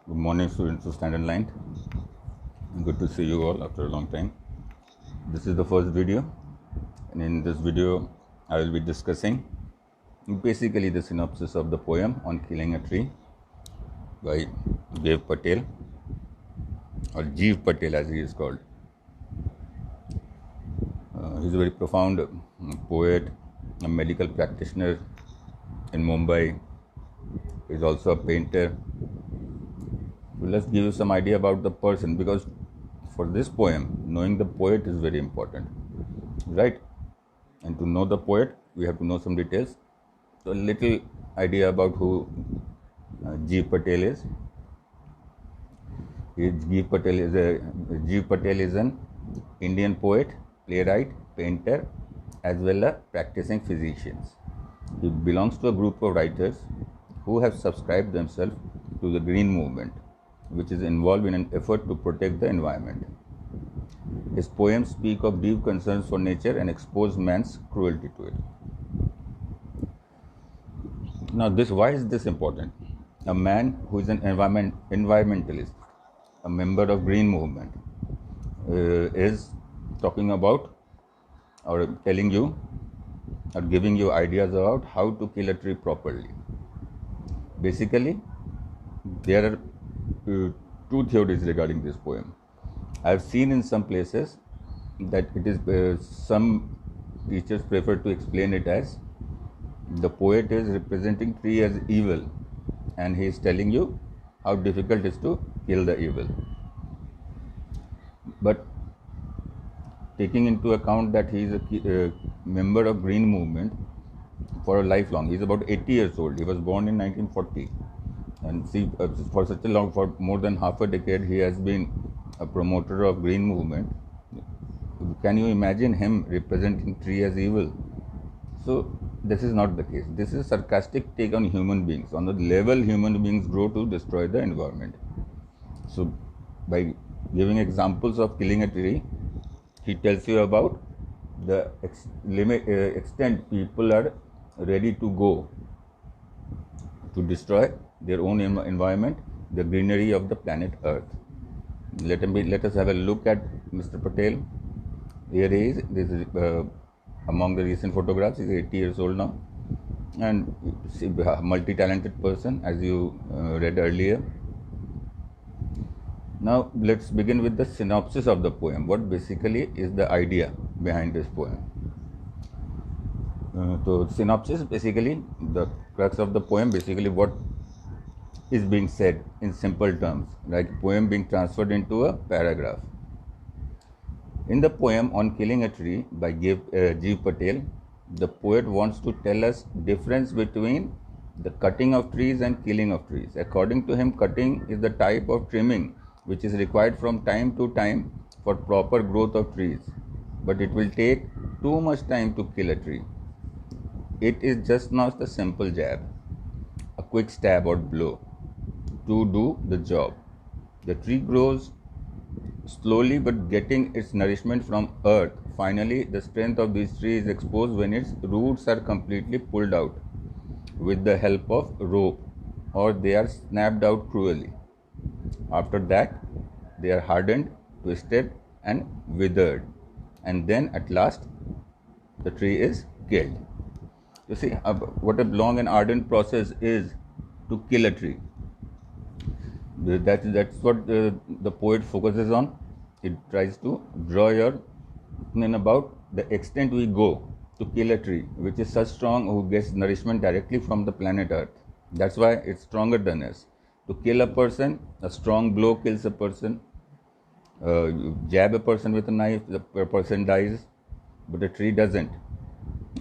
Good morning, students of Standard Line. Good to see you all after a long time. This is the first video, and in this video, I will be discussing basically the synopsis of the poem On Killing a Tree by Dev Patel, or Jeev Patel as he is called. He's a very profound poet, a medical practitioner in Mumbai. He's also a painter. Let's give you some idea about the person, because for this poem, knowing the poet is very important, right? And to know the poet, we have to know some details. So, a little idea about who Jeev Patel is. Jeev Patel is an Indian poet, playwright, painter, as well as practicing physician. He belongs to a group of writers who have subscribed themselves to the green movement, which is involved in an effort to protect the environment. His poems speak of deep concerns for nature and expose man's cruelty to it. Now, why is this important? A man who is an environmentalist, a member of green movement, is talking about or telling you or giving you ideas about how to kill a tree properly. Basically, there are two theories regarding this poem. I have seen in some places that it is some teachers prefer to explain it as the poet is representing tree as evil, and he is telling you how difficult it is to kill the evil. But taking into account that he is a member of green movement for a lifelong, he is about 80 years old. He was born in 1940. And see, for more than half a decade, he has been a promoter of green movement. Can you imagine him representing tree as evil? So this is not the case. This is sarcastic take on human beings, on the level human beings grow to destroy the environment. So by giving examples of killing a tree, he tells you about the extent people are ready to go to destroy their own environment, the greenery of the planet Earth. Let us have a look at Mr. Patel. Here he is. This is among the recent photographs. He's 80 years old now, and a multi-talented person, as you read earlier. Now let's begin with the synopsis of the poem. What basically is the idea behind this poem? So synopsis, basically the crux of the poem, basically what is being said in simple terms, like poem being transferred into a paragraph. In the poem On Killing a Tree by Jeev Patel, the poet wants to tell us difference between the cutting of trees and killing of trees. According to him, cutting is the type of trimming which is required from time to time for proper growth of trees, but it will take too much time to kill a tree. It is just not a simple jab, a quick stab or blow to do the job. The tree grows slowly but getting its nourishment from earth. Finally, the strength of this tree is exposed when its roots are completely pulled out with the help of rope, or they are snapped out cruelly. After that, they are hardened, twisted and withered, and then at last the tree is killed. You see what a long and ardent process is to kill a tree. That's what the poet focuses on. It tries to draw your opinion about the extent we go to kill a tree, which is such strong, who gets nourishment directly from the planet Earth. That's why it's stronger than us. To kill a person, a strong blow kills a person. You jab a person with a knife, the person dies, but a tree doesn't.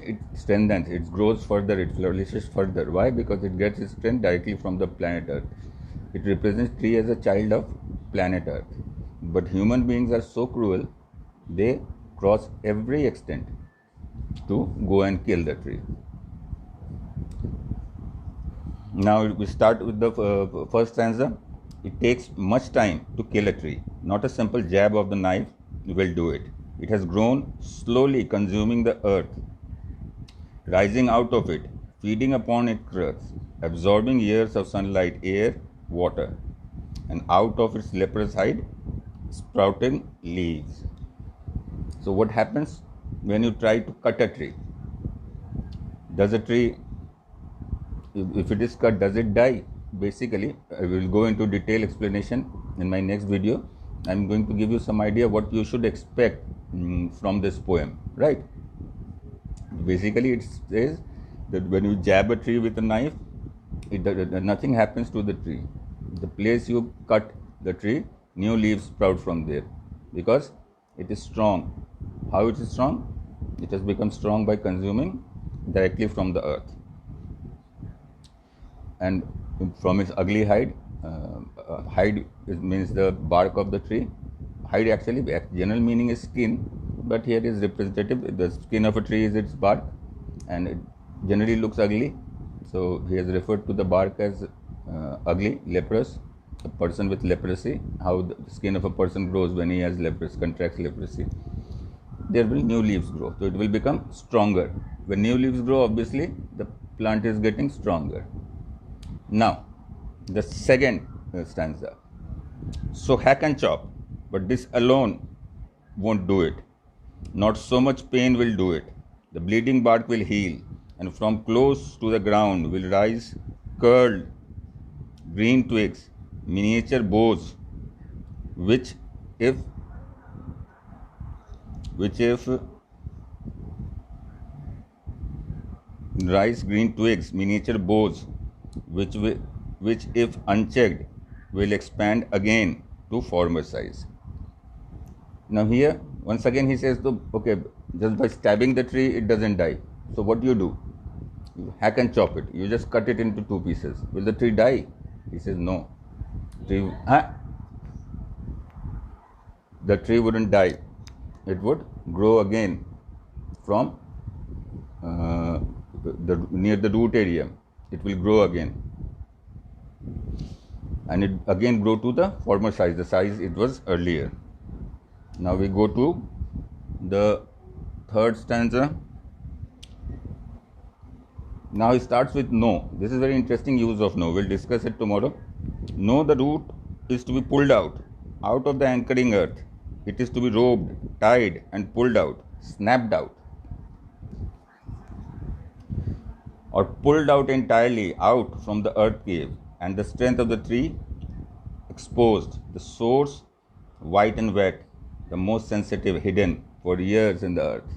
It strengthens, it grows further, it flourishes further. Why? Because it gets its strength directly from the planet Earth. It represents tree as a child of planet Earth. But human beings are so cruel, they cross every extent to go and kill the tree. Now we start with the first stanza. It takes much time to kill a tree. Not a simple jab of the knife will do it. It has grown slowly, consuming the earth, rising out of it, feeding upon its roots, absorbing years of sunlight, air, water. and out of its leprous hide sprouting leaves. So what happens when you try to cut a tree? Does a tree, if it is cut, does it die? Basically, I will go into detailed explanation in my next video. I'm going to give you some idea what you should expect from this poem, right? Basically, it says that when you jab a tree with a knife, nothing happens to the tree. The place you cut the tree, new leaves sprout from there because it is strong. How it is strong? It has become strong by consuming directly from the earth. And from its ugly hide, hide means the bark of the tree. Hide actually, general meaning is skin, but here is representative. The skin of a tree is its bark, and it generally looks ugly. So he has referred to the bark as ugly, leprous, a person with leprosy. How the skin of a person grows when he has leprosy, contracts leprosy. There will new leaves grow, so it will become stronger. When new leaves grow, obviously the plant is getting stronger. Now, the second stanza. So hack and chop, but this alone won't do it. Not so much pain will do it. The bleeding bark will heal, and from close to the ground will rise curled green twigs, miniature boughs, which if rise green twigs, miniature boughs, which if unchecked will expand again to former size. Now here once again he says, okay, just by stabbing the tree it doesn't die. So what do? You hack and chop it. You just cut it into two pieces. Will the tree die? He says no. The tree wouldn't die. It would grow again from near the root area. It will grow again, and it again grow to the former size, the size it was earlier. Now we go to the third stanza. Now he starts with no. This is very interesting use of no. We'll discuss it tomorrow. No, the root is to be pulled out of the anchoring earth. It is to be roped, tied, and pulled out, snapped out, or pulled out entirely out from the earth cave, and the strength of the tree exposed, the source white and wet, the most sensitive hidden for years in the earth.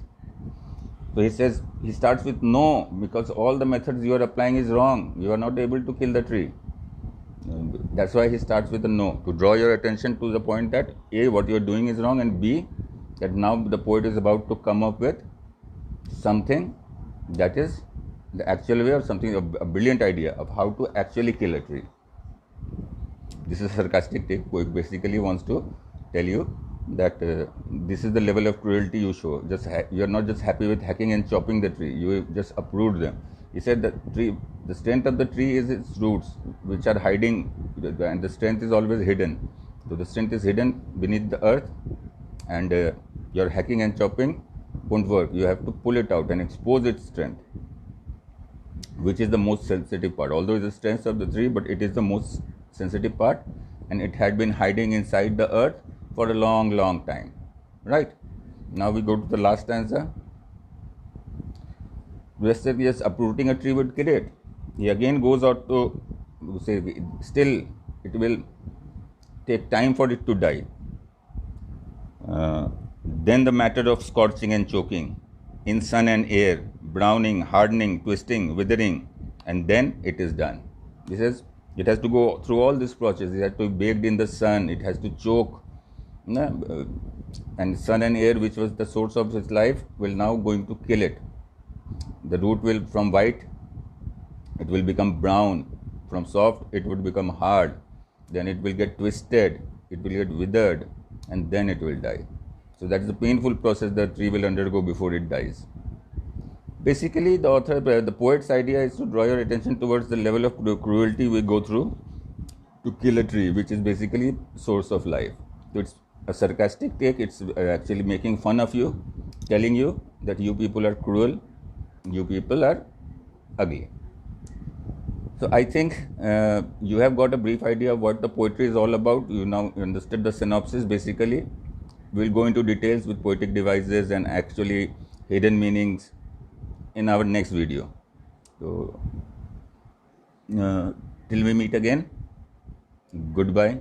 So he says, he starts with no, because all the methods you are applying is wrong. You are not able to kill the tree. That's why he starts with a no, to draw your attention to the point that A, what you are doing is wrong, and B, that now the poet is about to come up with something that is the actual way, or something, a brilliant idea of how to actually kill a tree. This is a sarcastic take. Poet basically wants to tell you that this is the level of cruelty you show. You are not just happy with hacking and chopping the tree, you just uproot them. He said that the strength of the tree is its roots, which are hiding, and the strength is always hidden. So the strength is hidden beneath the earth, and your hacking and chopping won't work. You have to pull it out and expose its strength, which is the most sensitive part. Although it's the strength of the tree, but it is the most sensitive part, and it had been hiding inside the earth for a long, long time. Right? Now we go to the last stanza. Said, yes, uprooting a tree would kill it. He again goes out to say, still it will take time for it to die. Then the matter of scorching and choking, in sun and air, browning, hardening, twisting, withering, and then it is done. He says it has to go through all this process. It has to be baked in the sun. It has to choke. And sun and air, which was the source of its life, will now going to kill it. The root will, from white, it will become brown. From soft, it would become hard. Then it will get twisted. It will get withered, and then it will die. So that is the painful process the tree will undergo before it dies. Basically, the poet's idea is to draw your attention towards the level of cruelty we go through to kill a tree, which is basically source of life. So it's a sarcastic take. It's actually making fun of you, telling you that you people are cruel, you people are ugly. So I think you have got a brief idea of what the poetry is all about. You now understood the synopsis basically. We'll go into details with poetic devices and actually hidden meanings in our next video. So till we meet again, goodbye.